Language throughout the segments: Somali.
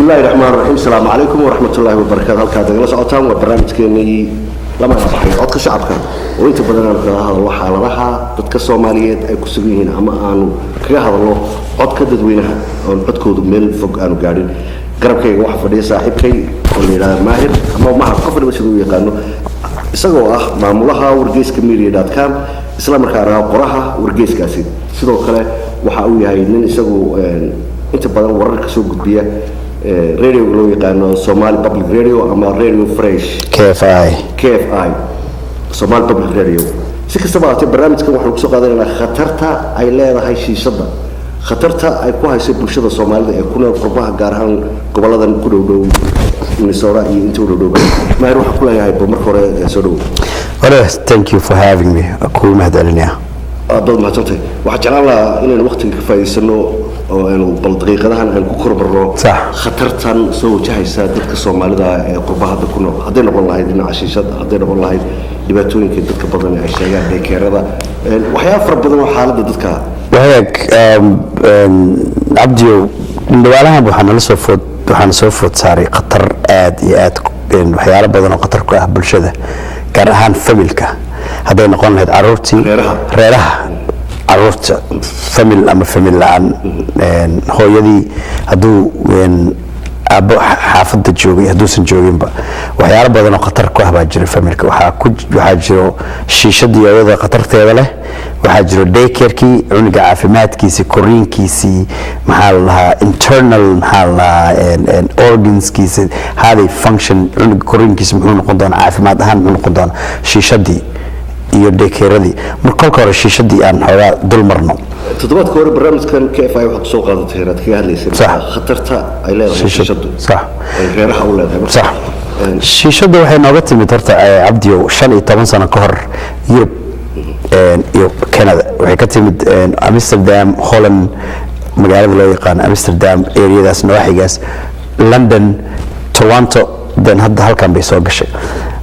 bismillahi raxmaani raxiim asalaamu calaykum waraxmatullaahi wabarakaatu halkaad nagala socotaan waa barnaamijkeenii lama baxay codka shacabka oo inta badan aanu kaga hadalno xaaladaha dadka Soomaaliyeed ay ku sugan yihiin ama aanu kaga hadalno codka dadweynaha oo codkoodu meel fog aanu gaadhin garabkayga waxa fadhiya saaxiibkay oo la yiraahdo Maahir ama Mahad qofna sidoo yaqaano isagoo ah maamulaha wargeyska media.com isla markaana qoraha wargeyskaasi sidoo kale waxa uu yahay nin isagoo inta badan wararka soo gudbiya radio loo yaqaano Somali Public Radio ama Radio Fresh KFI Somali Public Radio si kastaba ahaatee barnaamijkan waxaan kusoo qaadanaynaa khatarta ay leedahay shiishada khatarta ay ku hayso bulshada Soomaalida ee ku nool qurbaha gaar ahaan goboladan ku dhow Minnesota iyo inta u dhow Maahir waxa ku leeyahay marka hore soo dhow. Well, thank you for having me. Cool mahadcelinaya. Aad ma jantay waxa jeclaan lahaa inaan waqtiga ka faa'iideysano oo aanu bal daqiiqadahan aan ku korbarno khatartan soo wajahaysa dadka Soomaalida ee qurbaha ku nool haday noqon lahayd dhinaca shiishada haday noqon lahayd dhibaatooyinka dadka badan ay sheegaan deekeerada waxyaabo fara badan oo xaaladda dadka wahayag abdiyo dhawaalahan waxaan soo food saaray khatar aad iyo aad waxyaalo badan oo khatar ku ah bulshada gaar ahaan familka haday noqon lahayd caruurtii reeraha caruurta famil ama famil la'aan hooyadii hadduu aabbo xaafadda joogay hadduusan jooginba waxyaalo badan oo khatar ku ah baa jira familka waxaa jiro shiishadii iyada khatarteeda leh waxaa jiro daycarekii cunuga caafimaadkiisii koriinkiisii maxaa la dhahaa internal maxaa la dhahaa organskiisa how they function cunuga koriinkiisa muxuu noqon doonaa caafimaad ahaan muxuu noqon doonaa shiishadii iyo deekeeradii marka hore shiishadii aan xoogaa dul marno toddobaadka hore barnaamijkan KFI waxa soo qaadatay inaad kaga hadlaysay khatarta ay leedahay shiishadu sax reeraha u leedahay sax shiishadu waxay nooga timid horta Abdiyo 15 sano ka hor Europe iyo Canada waxay ka timid Amsterdam Holland magaalada loo yaqaan Amsterdam areadaas nooxigaas London Toronto dan hadda halkan bay soo gashay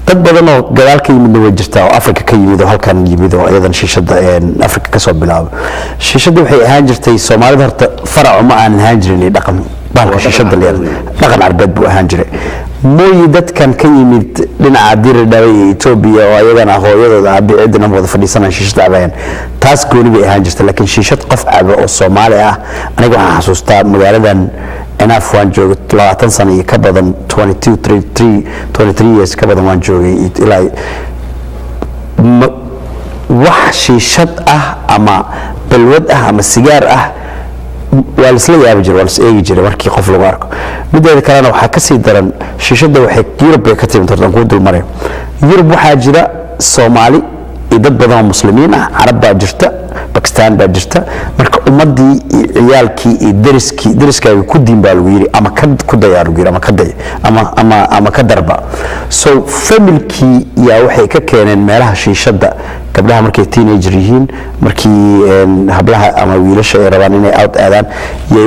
dad badan oo gadaal ka yimid way jirtaa oo Afrika ka yimid oo halkan yimid oo ayadan shiishada Afrika ka soo bilaabo shiishadu waxay ahaan jirtay Soomaalida horta farac ma aan ahaan jirin dhaqan baalka shiishada leeyahay dhaqan Arbeed buu ahaan jiray mooy dadkan ka yimid dhinaca diiradhawe ee Ethiopia oo ayagana hooyadooda abicidna wada fadhiisanay shiishada cabayaan taas gooni bay ahaan jirtay laakiin shiishad qof cabo oo Soomaali ah aniga waxaan xasuustaa magaaladan أنا فوان جوج 30 سنة كبدن 23 years كبدن وان جوج إلى وحشي شد أما بالود أما السجار والسلي أبجر والسيجر وركي قفل وارك بدأ ذكرنا وحكسي درن شيشد وحك يوروب كتير ترى نقول المريم يوروب حاجرة Soomaali idad badan muslimiin ah Arab baa jirta Pakistan baa jirta marka ummadii ciyaalkii deriskii ku diin baa lagu yiri ama ku dayaaru yiri ama ka darba so familkii yaa waxay ka keeneen meelaha shiishada gabdhaha markay teenager yihiin markii hablaha ama wiilasha ay rabaan inay out aadaan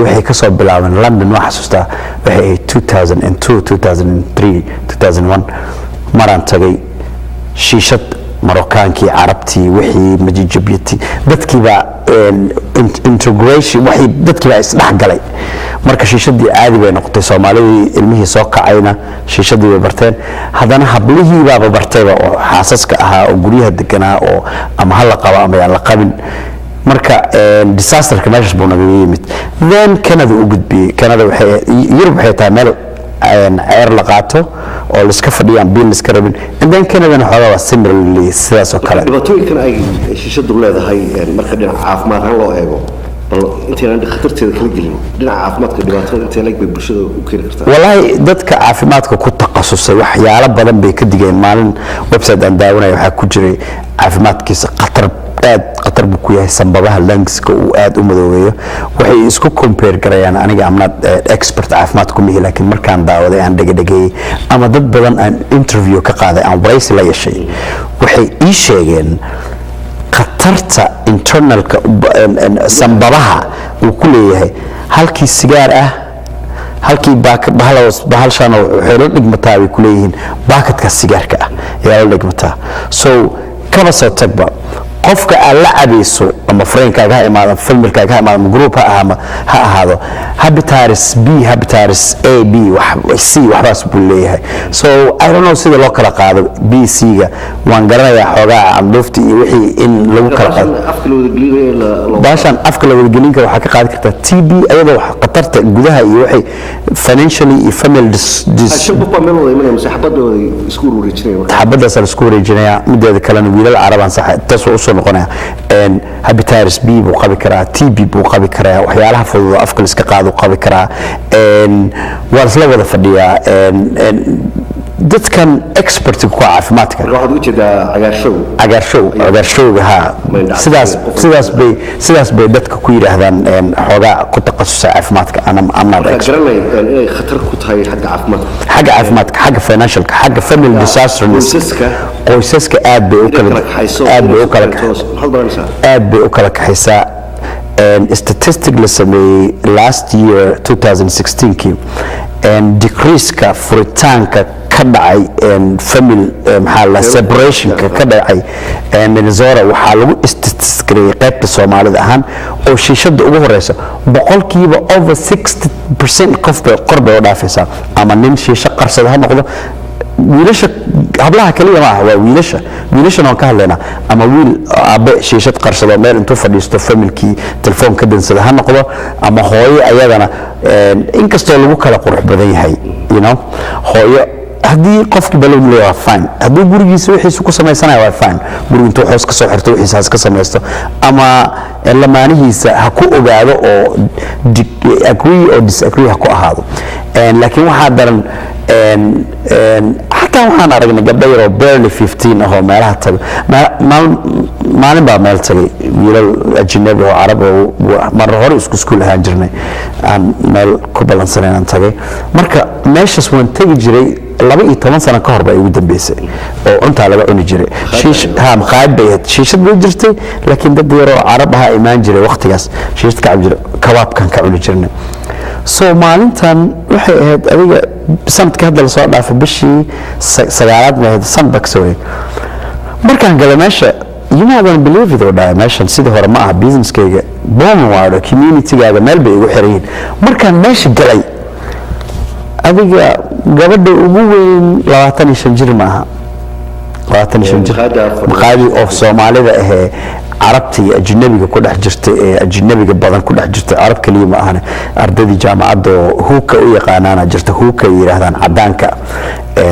waxay ka soo bilaabeen London wax xasuustaa waxay 2002 2003 2001 maraan tagay shiishad Marokaankii Carabtii wixii majijabiyati dadkiiba integration wixii dadkiiba isdhaxgalay marka shiishadii caadi bay noqotay Soomaalidii ilmihii soo kacayna shiishadii way barteen hadana hablihii baa bartayba oo xaasaska ahaa oo guriyaha deganaa oo ama hal qaba ama aan la qabin marka disasterka meesha buu naga yimid then Canada u gudbiyay Canada waxay Europe waxay tahay meel ceer la qaato oo la iska fadhiyaan bil iska rabin indan Canada xogaa similarly sidaas oo kale dhibaatooyinkan ay shiishadu leedahay marka dhinaca caafimaad ahaan loo eego bal intaan khatarteeda kala gelin dhinaca caafimaadka dhibaatada intee leeg bay bulshada u keeni kartaa wallahi dadka caafimaadka ku takhasusay waxyaalo badan bay ka digeen maalin website aan daawanay waxa ku jiray caafimaadkiisa qatar buu ku yahay sanbabaha lungska uu aad u madoobeeyo waxay isku compare garayaan aniga am not expert caafimaad ku mihi laakiin markaan daawaday aan dhagay ama dad badan aan interview ka qaaday aan waraysi la yeeshay waxay ii sheegeen khatarta internalka sanbabaha uu ku leeyahay halkii sigaar ah halkii bahalshan waxay la dhigmataa ay ku leeyihiin baakadka sigaarka ah ayaa la dhigmataa so kaba soo tagba qofka aad la cabayso ama friendkaaga ha imaado familkaaga ha imaado ama group ha ahaado hepatitis B hepatitis A B C waxbaas buu leeyahay so I don't know sida loo kala qaado B C ga waan garanayaa xoogaa candhuufta iyo wixii in lagu kala qaado baashan afka la wadagelin karo waxaa ka qaadi kartaa TB ayadoo khatarta gudaha iyo wixii financially iyo family xabadaas la isku wareejinaya mideeda kalena wiilal carabaan sax taas oo soo noqonaya hepatitis B buu qabi karaa TB buu qabi karaa waxyaalaha fudud afka la iska qaado qabi karaa waa isla wada fadhiyaa dadkan expert ku caafimaadka waxaad u jeedaa cagaarshowga ha sidaas bay dadka ku yiraahdaan xoogaa ku takhasus caafimaadka ama garanay inay khatar ku tahay xagga caafimaadka xagga financialka xagga family disaster qoysaska aad bay u kala kaxaysaa statistic la sameeyey last year 2016 decrease-ka furitaanka ka dhacay family maxaa la separationka ka dhacay Minnesota waxaa lagu statisticreeyay qaybta Soomaalida ahaan oo shiishada ugu horeysa boqolkiiba over 60% qof bay qorbay u dhaafaysaa ama nin shiisho qarsada ha noqdo wiilasha hablaha kaliya ma aha waa wiilasha oo ka hadlayna ama wiil aabe shiishad qarsado meel intuu fadhiisto familkii telefoon ka dansada ha noqdo ama hooyo ayadana inkastoo lagu kala qurux badan yahay hooyo haddii qofkii balowd leeyahay waa fine haddii gurigiisa wixiisu ku samaysanayo waa fine guriga intuu xoos ka soo xirto wixiisa has ka samaysto ama lamaanihiisa ha ku ogaado oo agree or disagree ha ku ahaado laakiin waxaa daran xataa waxaan aragnay gabdho yaroo barely 15 ahoo meelaha tago maalin baa meel tagay wiilal ajnabi oo carab oo mar hore iskuul ahaan jirnay aan meel ku balansanaynan tagay marka meeshaas waan tegi jiray 12 sano ka hor baa ugu dambeysay oo cunta laga cuni jiray maqaayad bay ahayd shiishad bay jirtay laakiin dad yaroo carab ah imaan jiray waqtigaas shiishad ka cabjira kabaabkan ka cuni jirnay soo maalintan waxay ahayd adiga sanadkii hadda lasoo dhaafay bishii 9aad ma ahayd sanad baa kasoo wareeg markaan gala meesha you know I don't believe it oo dhahay meeshan sidii hore ma aha businesskayga Bournemouth communitygaaga meel bay igu xiran yihiin markaan meesha galay adiga gabadha ugu weyn 25 jir ma aha 25 jir maqaadi oo Soomaalida ah carabta iyo ajnabiga ku dhex jirtay ee ajnabiga badan ku dhex jirtay carab kaliya ma ahane ardayda jaamacadda huuka u yaqaanaana jirta huuka yiraahdaan cadaanka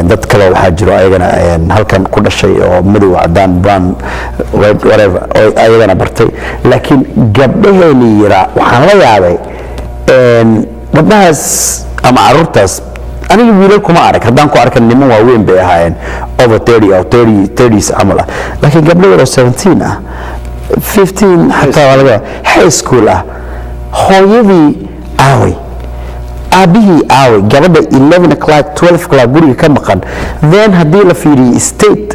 dad kale waxaa jiro ayagana halkan ku dhashay oo madow cadaan brown whatever ayagana bartay laakiin gabdhaheeni yira waxaan la yaabay gabdhahaas ama carruurtaas aniga wiilal kuma arag haddaan ku arkan niman waaweyn bay ahaayeen over 30 or 30s camal ah laakiin gabdho yar oo 17 ah 15 حتى ولا high school hooyadii aaway aabihii aaway gabadha 11 o'clock 12 o'clock guriga ka maqan then haddii la fiiriyo state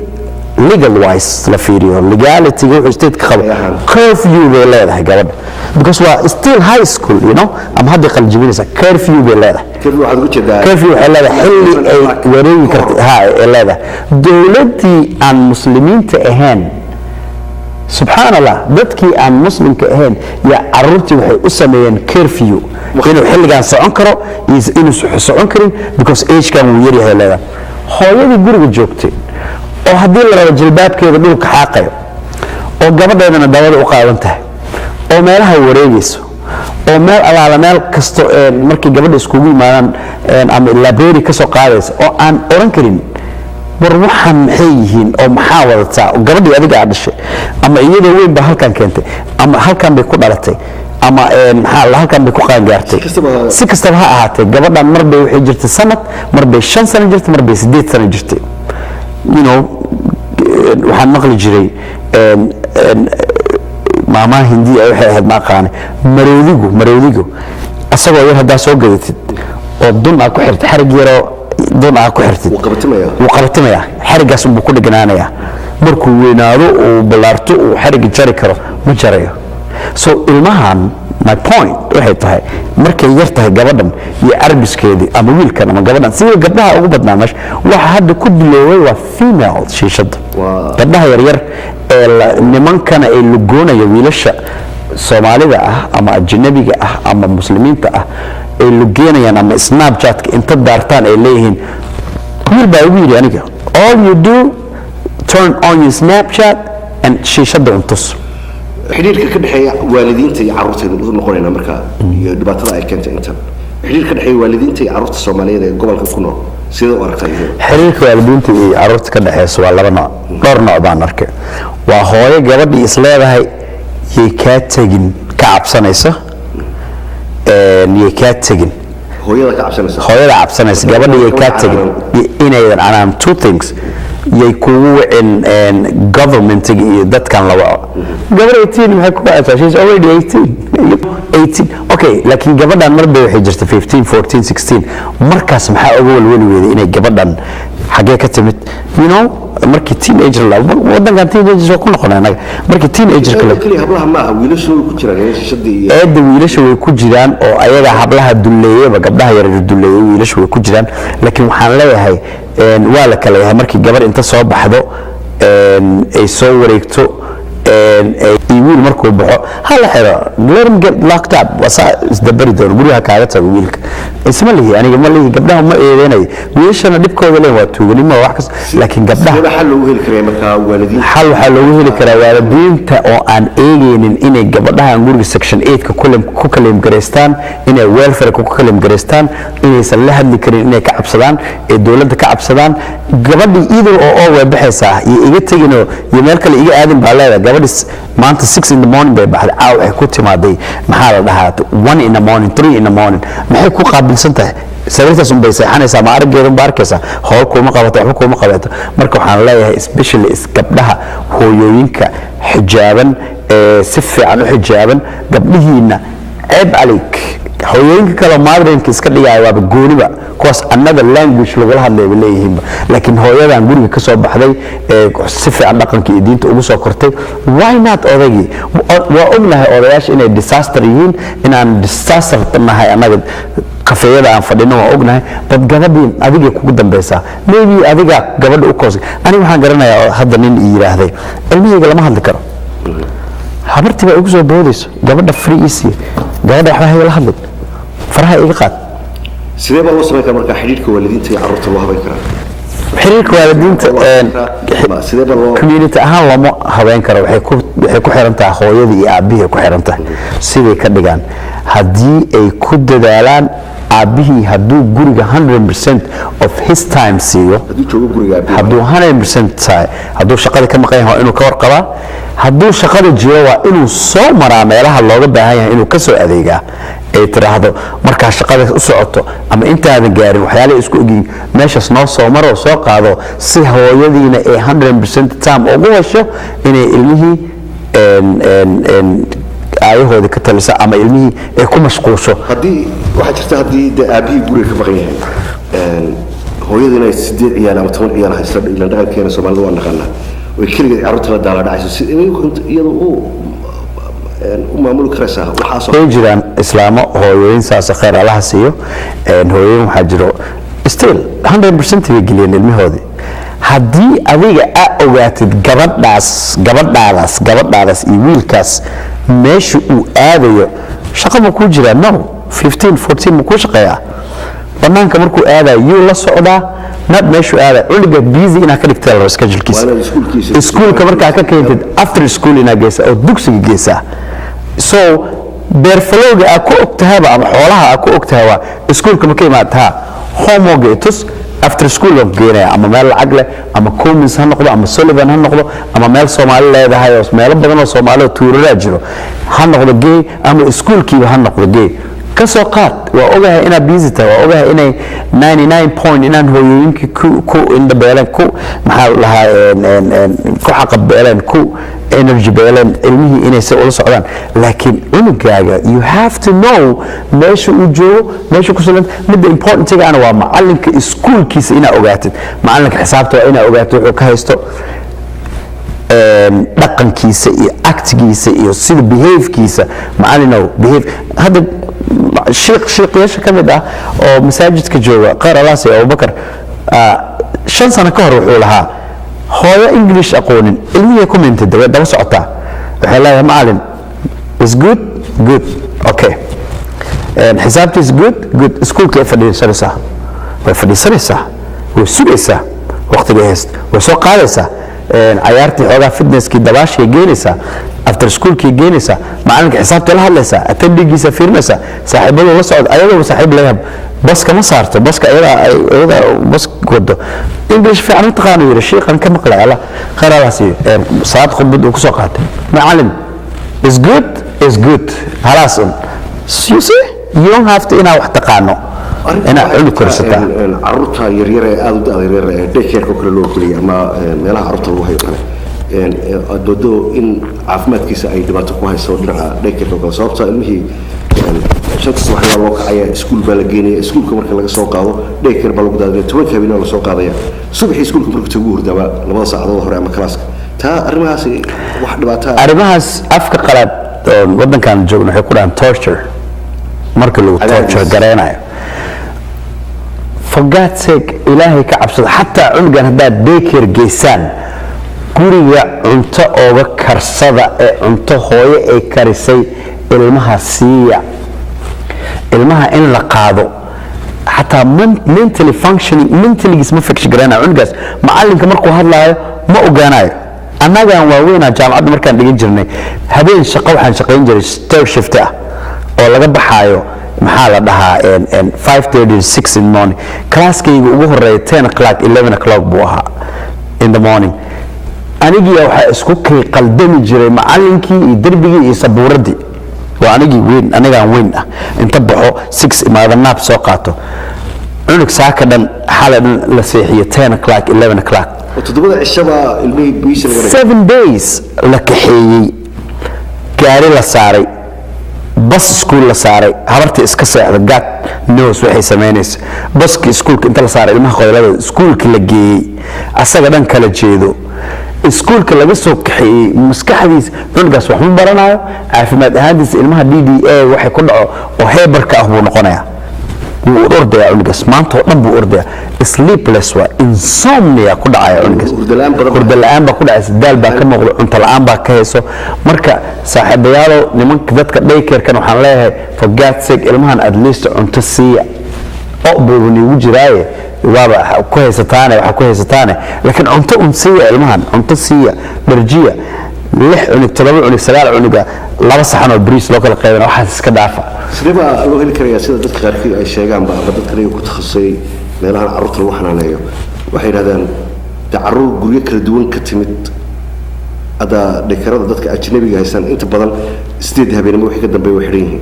legal wise la fiiriyo legality wuxuu state ka qabo curfew bay leedahay gabadha because waa still high school ama hadda qaljibinaysa curfew bay leedahay curfew waxay leedahay xilli ay wareegi karto ay leedahay dowladii aan muslimiinta ahayn سبحان الله dadkii aan muslimka ahayn ya carruurtii waxay u sameeyeen curfew inuu xilligan socon karo inuu socon karin because age kan uu yar yahay leedahay hooyadii guriga joogtay oo haddii la rabo jilbaabkeeda dhulka xaaqayo oo gabadheedana dawada u qaadan tahay oo meelaha wareegayso oo meel alaala meel kasto markii gabadha iskugu yimaadaan ama library ka soo qaadaysa oo aan oran karin war waxaan maxay yihiin oo maxaa wadataa gabadhii adiga aad dhashay ama iyadoo weyn baa halkan keentay ama halkan bay ku dhalatay ama halkan bay ku qaangaartay si kastaba ha ahaatee gabadhan mar bay waxay jirtay sanad mar bay 5 sano jirtay mar bay 8 sano jirtay waxaan maqli jiray maamaha hindiya waxay ahayd ma aqaanay maroodigu asagoo yar haddaa soo gadatid oo dun aa ku xirtay xarig yaroo dun aa ku xirtid wuu qabatimaya xarigaas unbuu ku dhiganaanaya markuu weynaado uu ballaarto uu xariga jari karo ma jarayo so ilmahan my point waxay tahay markay yar tahay gabadhan iyo arbiskeedii ama wiilkan ama gabadhan sida gabdhaha ugu badnaa meesha waxa hadda ku bilooway waa female shiishada gabdhaha yaryar ee nimankana ay lugoonaya wiilasha soomaalida ah ama ajnabiga ah ama muslimiinta ah ay lugeynayaan ama snapchatka inta daartaan ay leeyihiin wiil baa ugu yidhi aniga all you do turn on your snapchat and shiishada untus xiriirka ka dhaxeeya waalidiinta iyo carruurta u noqonayna marka iyo dhibaatada ay keentay intan xiriirka ka dhaxeeya waalidiinta iyo carruurta Soomaaliyeed ee gobolka ku nool sida u aragtay xiriirka waalidiinta iyo carruurta ka dhaxeeya waa laba nooc dhowr nooc baan arkay waa hooyo gabadhii isleedahay yay kaa tagin ka cabsanaysa yay kaa tagin hooyada cabsanaysa gabadha yay kaa tagin inaydan anaan two things yay kugu wicin governmentiga iyo dadkan la waco gabadha 18 maxay ku baataa she's already 18 okay laakiin gabadhan marba waxay jirtay 15 14 16 markaas maxaa ugu walwali weeday inay gabadhan xagee ka timid you know markii teenager la wadankan teenager ku noqonay anaga markii teenager kale kaliya hablaha ma aha wiilashu ku jiraan shishadii eeda wiilashu way ku jiraan oo ayaga hablaha duleeyaba gabdhaha yar duleeyay wiilashu way ku jiraan laakiin waxaan leeyahay waa la kala yahay markii gabar inta soo baxdo ay soo wareegto wiil markuu baxo hala xiro let him get locked up wasa isdabari doon guriga kaaga tago wiilka isma lihi aniga ma lihi gabdhaha ma eedeynay wiilashana dhibkooda leen waa tuuganimo wax kas laakiin gabdhaha xal loogu heli karaa marka waalidiin xal waxa loogu heli karaa waalidiinta oo aan eegaynin inay gabadhaha guriga section 8 ka ku kaleem gareystaan inay welfare ku kaleem gareystaan inaysan la hadli karin inay ka cabsadaan ee dawladda ka cabsadaan gabadhii idil oo way baxaysaa iyo iga tagino iyo meel kale iga aadin baa leedahay gabadhis maanta 6 in the morning bay baxday caaw ay ku timaaday maxaa la dhahaa 1 in the morning 3 in the morning maxay ku qaabilsan tahay sababtaas un bay seexanaysaa ma araggeeda un baarkaysa howl kuma qabato waxba kuma qabato marka waxaan leeyahay especially gabdhaha hooyooyinka xijaaban si fiican u xijaaban gabdhihiina ceeb calayk hooyooyinka kale maadrinka iska dhigaya waaba gooniba kuwaas another language lagula hadlay bay leeyihiin laakiin hooyadan guriga ka soo baxday si fiican dhaqanka iyo diinta ugu soo kortay why not odagii waa ognahay odayaasha inay disaster yihiin inaan disaster nahay annaga kafeeyada aan fadhino waa ognahay bad gabadhii adiga kugu dambaysaa maybe adiga gabadha u koosay aniga waxaan garanayaa hadda nin ii yiraahday ilmahayga lama hadli karo habartii baa igu soo boodayso gabadha free easy gabadha waxba hayla hadlin faraha iga qaad sidee baa loo sameyn karaa marka xiriirka waalidiinta iyo carruurta loo habeyn karaa xiriirka waalidiinta sidee baa loo community ahaan lama habeyn karo waxay ku xiran tahay hooyada iyo aabihii ku xiran tahay siday ka dhigaan haddii ay ku dadaalaan aabihii hadduu guriga 100% of his time siiyo hadduu 100% tahay hadduu shaqada ka maqan yahay inuu ka warqabaa hadduu shaqada jiro waa inuu soo maraa meelaha looga baahan yahay inuu ka soo adeegaa ay tiraahdo markaa shaqada u socoto ama intaadan gaarin waxyaalaha isku ogyihiin meeshaas noo soo maro soo qaado si hooyadiina ay 100% time ugu hesho inay ilmihii aayahoodii ka talisa ama ilmihii ay ku mashquusho haddii waxaa jirta haddii dee aabihii guriga ka maqan yahay hooyadu inay 8 ciyaal ama 10 ciyaal haysta ilan dhaqankeena Soomaalida waa naqaanaa way keligeed carruurta la daala dhacayso si iyadu u maamul karaysaa waxaas oo jiraan islaamo hooyooyin saas khayr Allah siiyo hooyooyin waxa jiro still 100% way geliyeen ilmahoodii haddii adiga aad ogaatid gabadhaadaas iyo wiilkaas meesha uu aadayo shaqo ma ku jira no 15 14 ma ku shaqeeyaa banaanka markuu aadayo yuu la socdaa nad meeshu aada culiga busy ina ka dhigtay la schedule-kiisa iskuulka markaa ka keentid after school ina geesa oo dugsiga geesa so beerfalowga aad ku ogtahaba ama xoolaha aad ku ogtahaba iskuulka ma ka imaataa homework itus after school of geenaya ama meel lacag leh ama Cummins ha noqdo ama Sullivan ha noqdo ama meel Soomaali leedahay oo meelo badan oo Soomaali tuurada jiro ha noqdo gay ama iskuulkiiba ha noqdo gay ka soo qaad waa ogahay ina busy tahay waa ogahay inay 99 point inaan hooyooyinkii ku inda beelan ku maxaa lahaa ku xaqabeelan ku energy beelan ilmihii inay si ula socdaan laakiin unugaaga you have to know meesha uu joogo meesha ku sugan midda important tagaan waa macalinka iskuulkiisa ina ogaatid macalinka xisaabta waa ina ogaatid wuxuu ka haysto dhaqankiisa iyo actigiisa iyo sida behaviorkiisa macalinow behave hadda sheekh ka mid ah oo masaajidka jooga qaar alaasi Abu Bakar 5 sano ka hor wuxuu lahaa hooyo English aqoonin ilmihii commented way daba socotaa waxay leedahay macallin is good okay xisaabta is good iskuulka ay fadhiisanaysaa way sugaysaa waqtiga hayst way soo qaadaysaa ciyaartii xoogaa fitnesskii dabaashii geenaysaa after schoolkii geenaysaa macallinka xisaabta la hadlaysaa attendigiisa fiirinaysaa saaxiibadu la socod ayadoo saaxiib leeyahay baska ma saarto baska ayada bas wado English fiican taqaano yiri sheekhan ka maqlay alla qaraalaasi saad khudbad uu ku soo qaatay macallin is good halas you see you don't have to ina wax taqaano ina culi korsata carruurta yaryar ee aad u yaryar ee daycare ko kale loo kaliya ama meelaha carruurta lagu hayo kale doodo in caafimaadkiisa ay dhibaato ku hayso dhinaca daycare ko kale sababta ilmihii shaqsi waxa loo kacaya iskuul baa la geenaya iskuulka marka laga soo qaado daycare baa lagu daadinaya 10 habeen la soo qaadaya subaxii iskuulka marka tagu hurdaba 2 saacadood hore ama klaaska taa arrimahaas wax dhibaato arrimahaas afka qalad wadankan joogno waxay ku dhahan torture marka lagu torture gareenayo for God's sake ilaahay ka cabsada hatta cunugan haddaad daycare geysaan guriga cunto ooga karsada ee cunto hooyo ay karisay ilmaha siiya ilmaha in la qaado hatta mentally functioning mentally isma function garana cunugaas macallinka markuu hadlaayo ma ogaanayo annagaan waaweynaa jaamacadda markaan dhigan jirnay habeen shaqo waxaan shaqayn jiray third shift ah oo laga baxaayo maxaa la dhahaa 5:30 6 in the morning classkayga ugu horeeya 10 o'clock 11 o'clock buu ahaa in the morning anigii waxa isku kay qaldami jiray macallinkii iyo darbigii iyo sabuuradii waa anigii weyn anigaan weyn ah inta baxo 6 imaada naab soo qaato cunug saaka dhan xalan la seexiyo 10 o'clock 11 o'clock todobada cishaba ilmihii biisha laga 7 days la kaxeeyey gaari la saaray bas iskuul la saaray habarta iska seexda gad news waxay sameynaysaa baska iskuulka inta la saaray ilmaha qoylada iskuulka la geeyey asaga dhan kala jeedo iskuulka laga soo kaxeeyey maskaxdiisa cunugaas wax ma baranayo caafimaad ahaantiisa ilmaha DDA waxay ku dhaco oo heebarka ah buu noqonayaa wuu ordaya cunugaas maanta oo dhan buu ordaya sleepless waa insomnia ku dhacaya cunugaas hurdo la'aan baa ku dhacaysa daal baa ka muuqda cunto la'aan baa ka hayso marka saaxiibayaalo nimanka dadka daycare-kan waxaan leeyahay for God's sake ilmahan at least cunto siiya oo buubani ugu jiraaye waaba ku haysataane waxa ku haysataane laakiin cunto siiya ilmahan cunto siiya darjiya 6 cunug 7 cunug 9 cunuga 2 saxan oo bariis loo kala qaybina waxaas iska dhaafa sidaba loo heli karayaa sida dadka qaarkii ay sheegaan baa dadka ay ku takhasusay meelaha carruurta lagu xanaaneeyo waxay yiraahdaan carruur guryo kala duwan ka timid ada daycarada dadka ajnabiga haysan inta badan 8 habeenimo wixii ka dambeeyay way xiran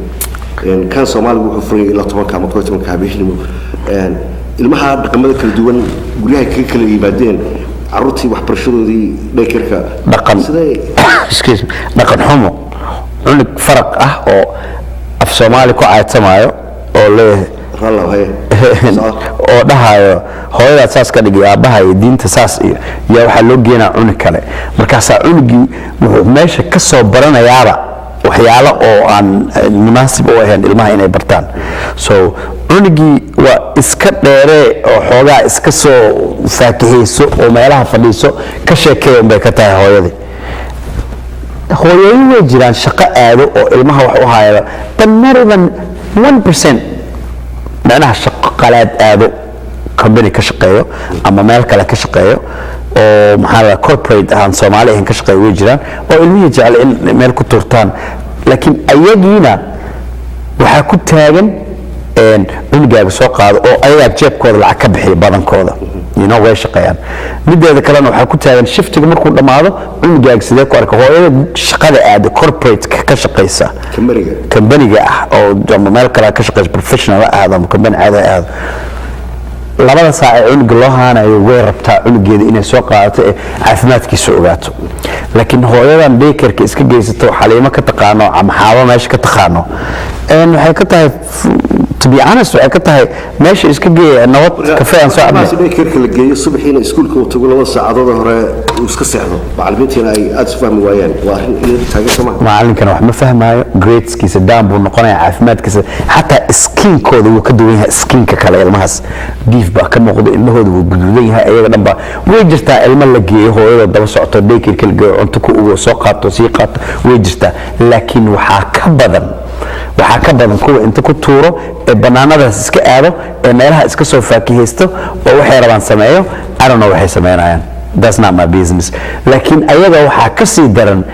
yihiin kan Soomaaligu wuxuu furay ilaa 10 ama 12 habeenimo ilmaha dhaqamada kala duwan guryaha ka kala yimaadeen carruurtii waxbarashadoodii daycareka dhaqan xumo cunug faraq ah oo af Soomaali ku caaytamayo oo leeyahay oo dhahayo hooyada saas ka dhigay aabaha iyo diinta saas iyo waxa loo geenaa cunug kale markaas cunugii wuxuu meesha ka soo baranayaaba waxyaalo oo aan munaasib u ahayn ilmaha inay bartaan so cunugii waa iska dheere oo xoogaa iska soo faakihayso oo meelaha fadhiiso ka sheekeeyo bay ka tahay hooyadii hooyooyin way jiraan shaqo aado oo ilmaha wax u hayaba but not even 1% macnaha shaqo qalaad aado company ka shaqeeyo ama meel kale ka shaqeeyo oo maxaa la corporate ahaan Soomaali ahaan ka shaqeeyo way jiraan oo ilmihii jecel in meel ku turtaan laakiin ayagiina waxa ku taagan cunugaaga soo qaado oo ayaga jeebkooda lacag ka bixiya badankooda way shaqeeyaan mideeda kalena waxa ku taagan shiftiga markuu dhamaado cunugaaga sidee ku arka hooyada shaqada aad corporate ka shaqeysa company-ga ah oo meel kale ka shaqeysa professional ah ama company caadi ah labada saac ee cunuga loo haanayo way rabtaa cunugeeda inay soo qaadato ee caafimaadkiisa ogaato laakiin hooyadan daycare-ka iska geysato xaliimo ka taqaano ama xaabo meesha ka taqaano waxay ka tahay to be honest waxay ka tahay meesha iska geeya nabad kafee aan soo cabnay sidoo kale la geeyo subaxiina iskuulka uu tago 2 saacadood hore uu iska seexdo macallimiintina ay aad u fahmi waayaan waa arrin iyada taagan sama macallinkana wax ma fahmaayo gradeskiisa down buu noqonayaa caafimaadkiisa xataa skinkooda wuu ka duwan yahay skinka kale ilmahaas diif baa ka muuqda indhahooda wuu guduudan yahay ayaga dhan baa way jirtaa ilmo la geeyo hooyada daba socoto daycare la geeyo cunto ku ugo soo qaato sii qaato way jirtaa laakiin waxaa ka badan kuwa inta ku tuuro ee bannaanadaas iska aado ee meelaha iska soo faakihaysto oo waxay rabaan sameeyo I don't know waxay sameynayaan that's not my business laakiin ayaga waxaa ka sii daran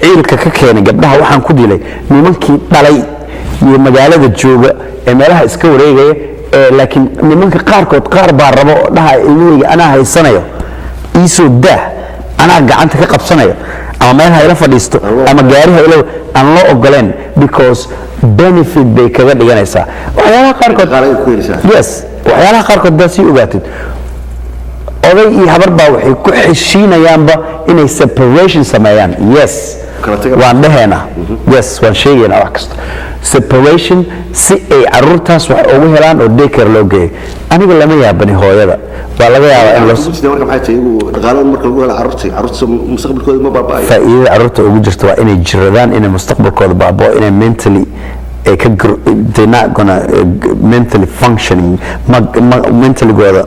ciilka ka keenay gabdhaha waxaan ku dilay nimankii dhalay iyo magaalada jooga ee meelaha iska wareegaya laakiin nimanka qaar baa rabo dhaha ilmahayga anaa haysanayo iisoo daa anaa gacanta ka qabsanayo ama meelaha ila fadhiisto ama gaariha ila aan loo ogoleen because benefit bay kaga dhiganaysaa waxyaalaha qaarkood daa sii ogaatid oday iyo habar baa waxay ku xeshiinayaanba inay separation sameeyaan yes waan dhaheena yes waan sheegaynaa wax kasta separation si ay caruurtaas wax ugu helaan oo daycare loo geeyo aniga lama yaabani hooyada waa laga yaabaa in faa'iidada caruurta ugu jirta waa inay jiradaan inay mustaqbalkooda baabao inay mentally they're not gonna mentally functioning mentalligooda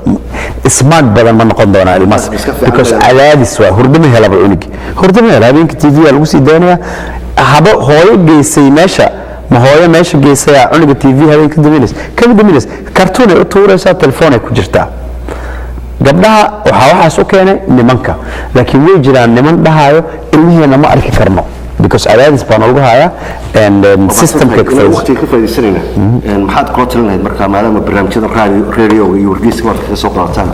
smart badan ma noqon doonaa ilmaas because cadaadis waa hurdama helaba cunigi hurdama hela habeenka tv lagu sii daynayaa haba hooyo geysay meesha ma hooyo meesha geysay cuniga tv habeenka daminays kartoon ay u tuuraysaa telefoon ay ku jirtaa gabdhaha waxaas u keenay nimanka laakiin way jiraan niman dhahayo ilmaheena ma arki karno because cadaadis baan ugu hayaa and systemka waqti ka faa'iideysanayna maxaad kula talinayd marka maadaama barnaamijyada radio iyo wargeyska marka soo qaataan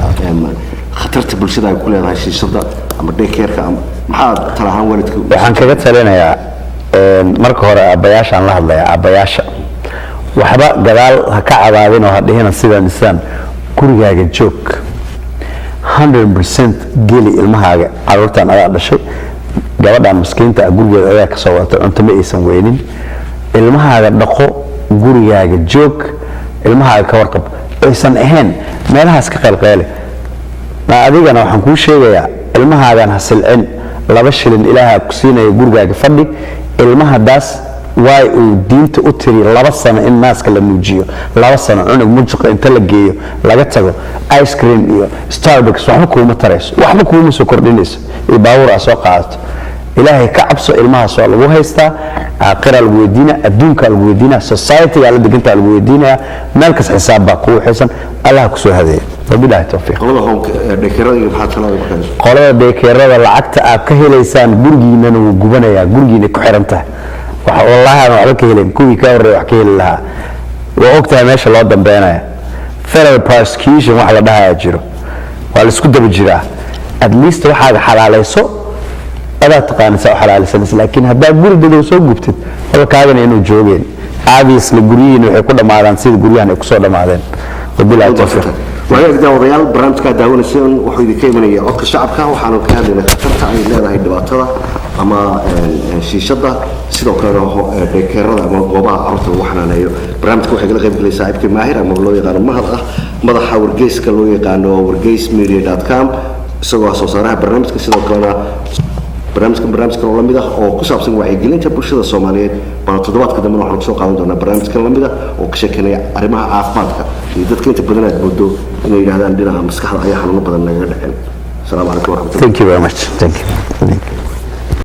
khatarta bulshada ay ku leedahay shiishada ama daycare-ka maxaad talahaan waalidka waxaan kaga talinayaa marka hore aabbayaashaan la hadlayaa aabbayaasha waxba gadaal ha ka cadaadin oo ha dhihina sidaan gurigaaga joog 100% geli ilmahaaga caruurtan adaa dhashay gabadhan miskiinta gurigeeda ayaa ka soo wata cunto ma aysan weynin ilmahaaga dhaqo gurigaaga joog ilmahaaga ka warqab aysan ahayn meelahaas ka qalqeele adigana waxaan kuu sheegayaa ilmahaagan ha silcin 2 shilin ilaaha ku siinaya gurigaaga fadhi ilmahadaas waay uu diinta u tiri 2 sano in naaska la muujiyo 2 sano cunug mujiqa inta la geeyo laga tago ice cream iyo Starbucks waxba kuuma tarayso waxba kuuma soo kordhinayso ee baawur ah soo qaadato ilaahay ka cabso ilmahaas waa lagu haystaa aakhira lagu weydiina adduunka lagu weydiina society la degantaa lagu weydiinaya meel kas xisaab baa ku xisan Allah ku soo hadeeyo wabillahi tawfiiq qolada daycare-da lacagta aad ka helaysaan gurigiinana wuu gubanayaa gurigiina ku xiran tahay waxa wallahi aan waxba ka helin kuwii ka horeeyay wax ka heli lahaa waa ogtahay meesha loo dambeynaya federal prosecution wax la dhahayaa jiro waa la isku daba jiraa at least waxaaga xalaalayso adaa taqaanaysa oo xalaalaysanaysa laakiin haddaad guri dadow soo gubtid walkaagana inuu joogeen obviously guryihiina waxay ku dhammaadaan sida guryahan ay kusoo dhammaadeen wabillahi tawfiiq وهي داوديال برنامجka daawanaysan wuxuu idin ka imanaya codka shacabka waxaanu ka hadlaynaa khatarta ay leedahay dhibaatada ama shiishada sidoo kale daycare-da ama goobaha carruurta lagu xanaaneeyo barnaamijka waxay kala qayb galaysaa saaxiibkii maahir ama loo yaqaano mahad ah madaxa wargeyska loo yaqaano wargeysmedia.com isagoo soo saaraha barnaamijka sidoo kalena barnaamijkan oo lamid ah oo ku saabsan wacyigelinta bulshada Soomaaliyeed baa toddobaadka dambe waxaan soo qaadan doonaa barnaamijkan lamid ah oo ka sheekeynaya arrimaha caafimaadka iyo dadka inta badan aad moodo inay yiraahdaan dhinaca maskaxda ayaa xanuuno badan naga dhaceen. Assalaamu calaykum warahmatullahi. Thank you very much. Thank you.